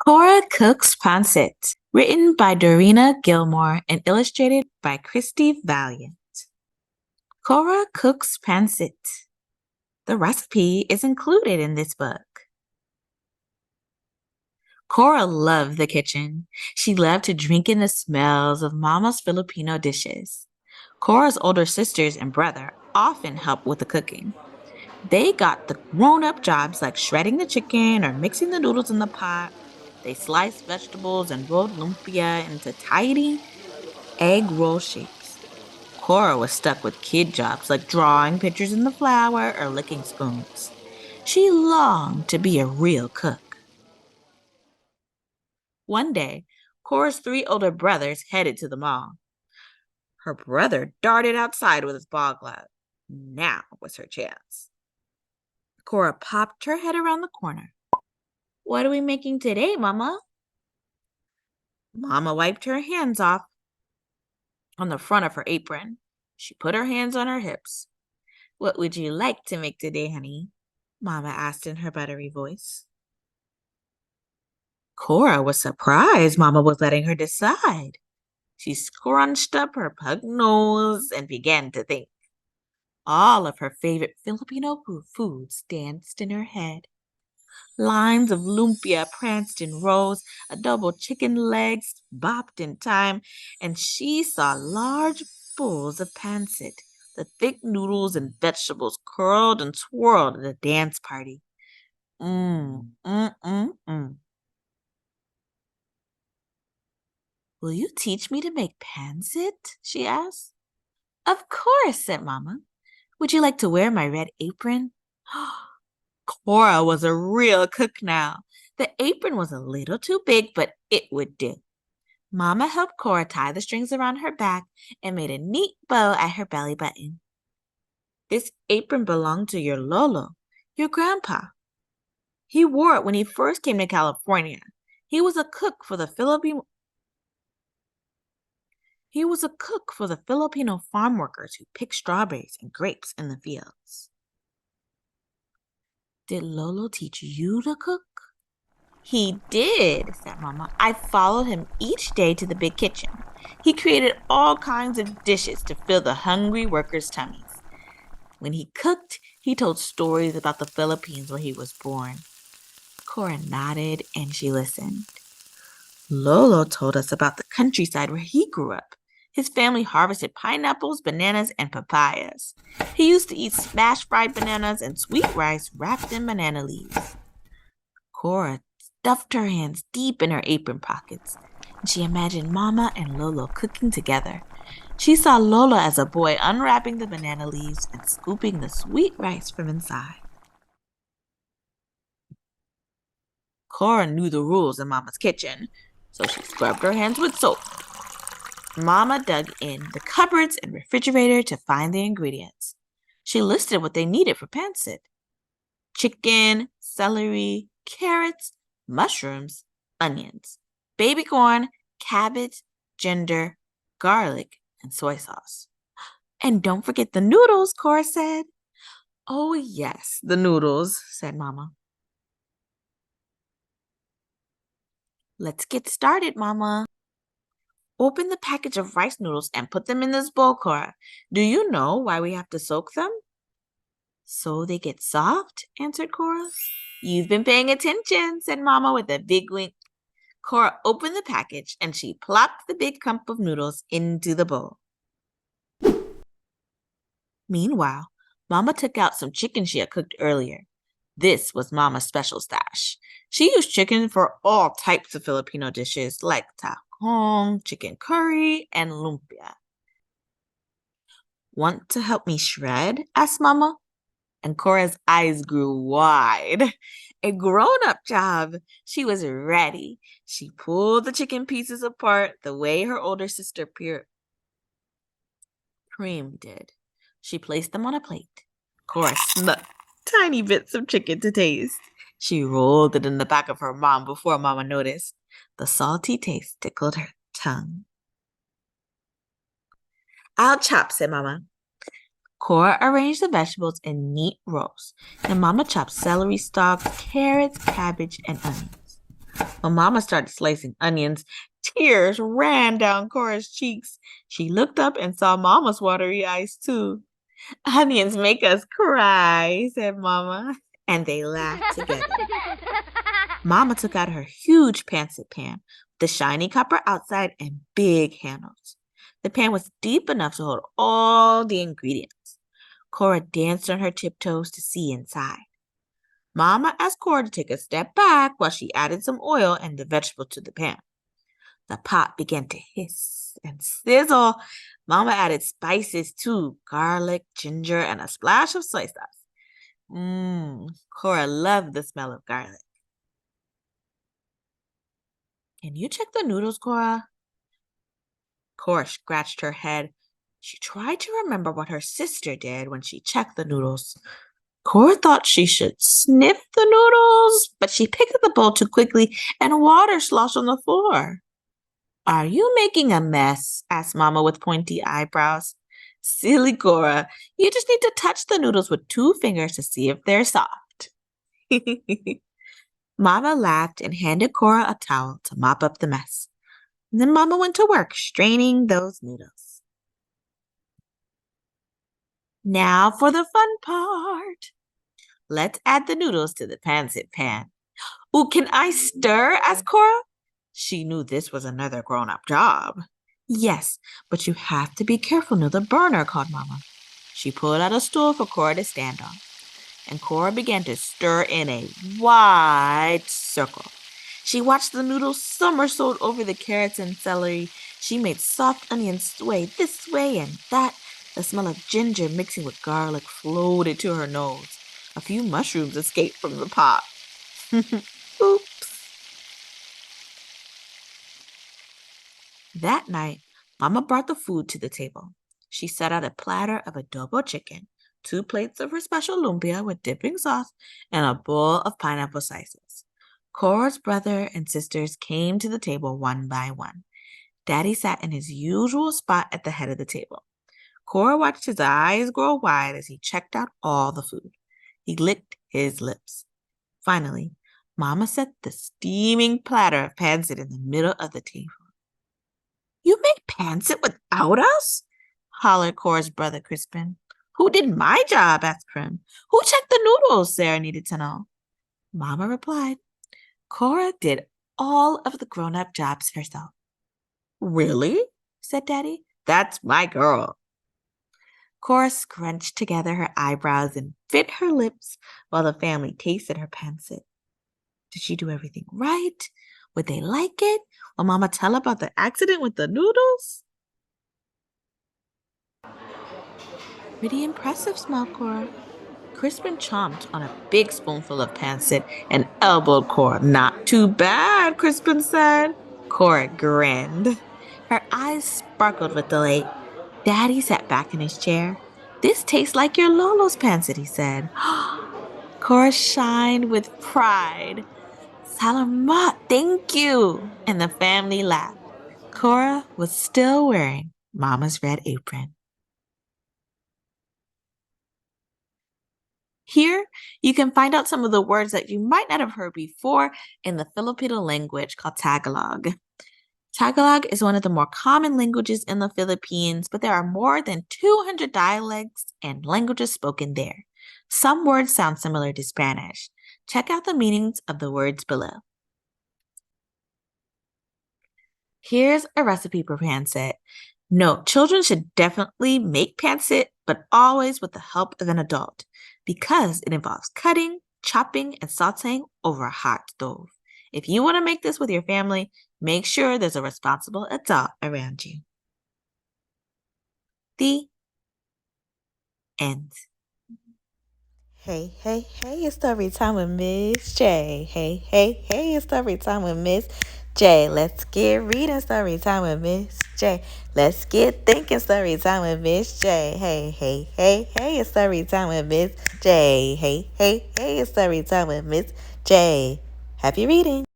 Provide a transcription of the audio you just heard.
Cora Cooks Pancit, written by Dorina Gilmore and illustrated by Kristi Valiant. Cora cooks pancit. The recipe is included in this book. Cora loved the kitchen. She loved to drink in the smells of Mama's Filipino dishes. Cora's older sisters and brother often helped with the cooking. They got the grown-up jobs like shredding the chicken or mixing the noodles in the pot. They sliced vegetables and rolled lumpia into tidy egg roll shapes. Cora was stuck with kid jobs like drawing pictures in the flour or licking spoons. She longed to be a real cook. One day, Cora's three older brothers headed to the mall. Her brother darted outside with his ball glove. Now was her chance. Cora popped her head around the corner. "What are we making today, Mama?" Mama wiped her hands off on the front of her apron. She put her hands on her hips. "What would you like to make today, honey?" Mama asked in her buttery voice. Cora was surprised Mama was letting her decide. She scrunched up her pug nose and began to think. All of her favorite Filipino foods danced in her head. Lines of lumpia pranced in rows, adobo chicken legs bopped in time, and she saw large bowls of pancit. The thick noodles and vegetables curled and swirled at a dance party. Mmm, mmm, mmm, mmm. "Will you teach me to make pancit?" she asked. "Of course," said Mama. "Would you like to wear my red apron?" Cora was a real cook now. The apron was a little too big, but it would do. Mama helped Cora tie the strings around her back and made a neat bow at her belly button. "This apron belonged to your Lolo, your grandpa. He wore it when he first came to California. He was a cook for the Filipino farm workers who picked strawberries and grapes in the fields." "Did Lolo teach you to cook?" "He did," said Mama. "I followed him each day to the big kitchen. He created all kinds of dishes to fill the hungry workers' tummies. When he cooked, he told stories about the Philippines where he was born." Cora nodded and she listened. "Lolo told us about the countryside where he grew up. His family harvested pineapples, bananas, and papayas. He used to eat smashed fried bananas and sweet rice wrapped in banana leaves." Cora stuffed her hands deep in her apron pockets, and she imagined Mama and Lolo cooking together. She saw Lolo as a boy unwrapping the banana leaves and scooping the sweet rice from inside. Cora knew the rules in Mama's kitchen, so she scrubbed her hands with soap. Mama dug in the cupboards and refrigerator to find the ingredients. She listed what they needed for pancit: chicken, celery, carrots, mushrooms, onions, baby corn, cabbage, ginger, garlic, and soy sauce. "And don't forget the noodles," Cora said. "Oh, yes, the noodles," said Mama. "Let's get started, Mama." "Open the package of rice noodles and put them in this bowl, Cora. Do you know why we have to soak them?" "So they get soft," answered Cora. "You've been paying attention," said Mama with a big wink. Cora opened the package and she plopped the big cup of noodles into the bowl. Meanwhile, Mama took out some chicken she had cooked earlier. This was Mama's special stash. She used chicken for all types of Filipino dishes like tahong, chicken curry, and lumpia. "Want to help me shred?" asked Mama. And Cora's eyes grew wide. A grown-up job. She was ready. She pulled the chicken pieces apart the way her older sister Prem did. She placed them on a plate. Cora snuck tiny bits of chicken to taste. She rolled it in the back of her mom before Mama noticed. The salty taste tickled her tongue. "I'll chop," said Mama. Cora arranged the vegetables in neat rows, and Mama chopped celery stalks, carrots, cabbage, and onions. When Mama started slicing onions, tears ran down Cora's cheeks. She looked up and saw Mama's watery eyes, too. Onions make us cry, said Mama, and they laughed together. Mama took out her huge pancit pan, with the shiny copper outside and big handles. The pan was deep enough to hold all the ingredients. Cora danced on her tiptoes to see inside. Mama asked Cora to take a step back while she added some oil and the vegetable to the pan. The pot began to hiss and sizzle. Mama added spices too, garlic, ginger, and a splash of soy sauce. Cora loved the smell of garlic. Can you check the noodles, Cora? Cora scratched her head. She tried to remember what her sister did when she checked the noodles. Cora thought she should sniff the noodles, but she picked up the bowl too quickly and water sloshed on the floor. Are you making a mess? Asked Mama with pointy eyebrows. Silly Cora, you just need to touch the noodles with 2 fingers to see if they're soft. Mama laughed and handed Cora a towel to mop up the mess. And then Mama went to work straining those noodles. Now for the fun part. Let's add the noodles to the pancit pan. Ooh, can I stir? Asked Cora. She knew this was another grown-up job. Yes, but you have to be careful near the burner, called Mama. She pulled out a stool for Cora to stand on, and Cora began to stir in a wide circle. She watched the noodles somersault over the carrots and celery. She made soft onions sway this way and that. The smell of ginger mixing with garlic floated to her nose. A few mushrooms escaped from the pot. Oops. That night, Mama brought the food to the table. She set out a platter of adobo chicken, 2 plates of her special lumpia with dipping sauce, and a bowl of pineapple slices. Cora's brother and sisters came to the table one by one. Daddy sat in his usual spot at the head of the table. Cora watched his eyes grow wide as he checked out all the food. He licked his lips. Finally, Mama set the steaming platter of pancit in the middle of the table. You make pancit without us? Hollered Cora's brother Crispin. Who did my job? Asked Prim. Who checked the noodles? Sarah needed to know. Mama replied. Cora did all of the grown-up jobs herself. Really? Said Daddy. That's my girl. Cora scrunched together her eyebrows and bit her lips while the family tasted her pancit. Did she do everything right? Would they like it? Will Mama tell about the accident with the noodles? Pretty impressive, smiled Cora. Crispin chomped on a big spoonful of pancit and elbowed Cora. Not too bad, Crispin said. Cora grinned. Her eyes sparkled with delight. Daddy sat back in his chair. This tastes like your Lolo's pancit, he said. Cora shined with pride. Salamat, thank you. And the family laughed. Cora was still wearing Mama's red apron. Here, you can find out some of the words that you might not have heard before in the Filipino language called Tagalog. Tagalog is one of the more common languages in the Philippines, but there are more than 200 dialects and languages spoken there. Some words sound similar to Spanish. Check out the meanings of the words below. Here's a recipe for pancit. Note, children should definitely make pancit, but always with the help of an adult, because it involves cutting, chopping, and sauteing over a hot stove. If you want to make this with your family, make sure there's a responsible adult around you. The end. Hey, hey, hey, it's story time with Miss J. Hey, hey, hey, it's story time with Miss J. Let's get reading story time with Miss J. Let's get thinking story time with Miss J. Hey, hey, hey, hey, it's story time with Miss J. Hey, hey, hey, it's story time with Miss J. Happy reading.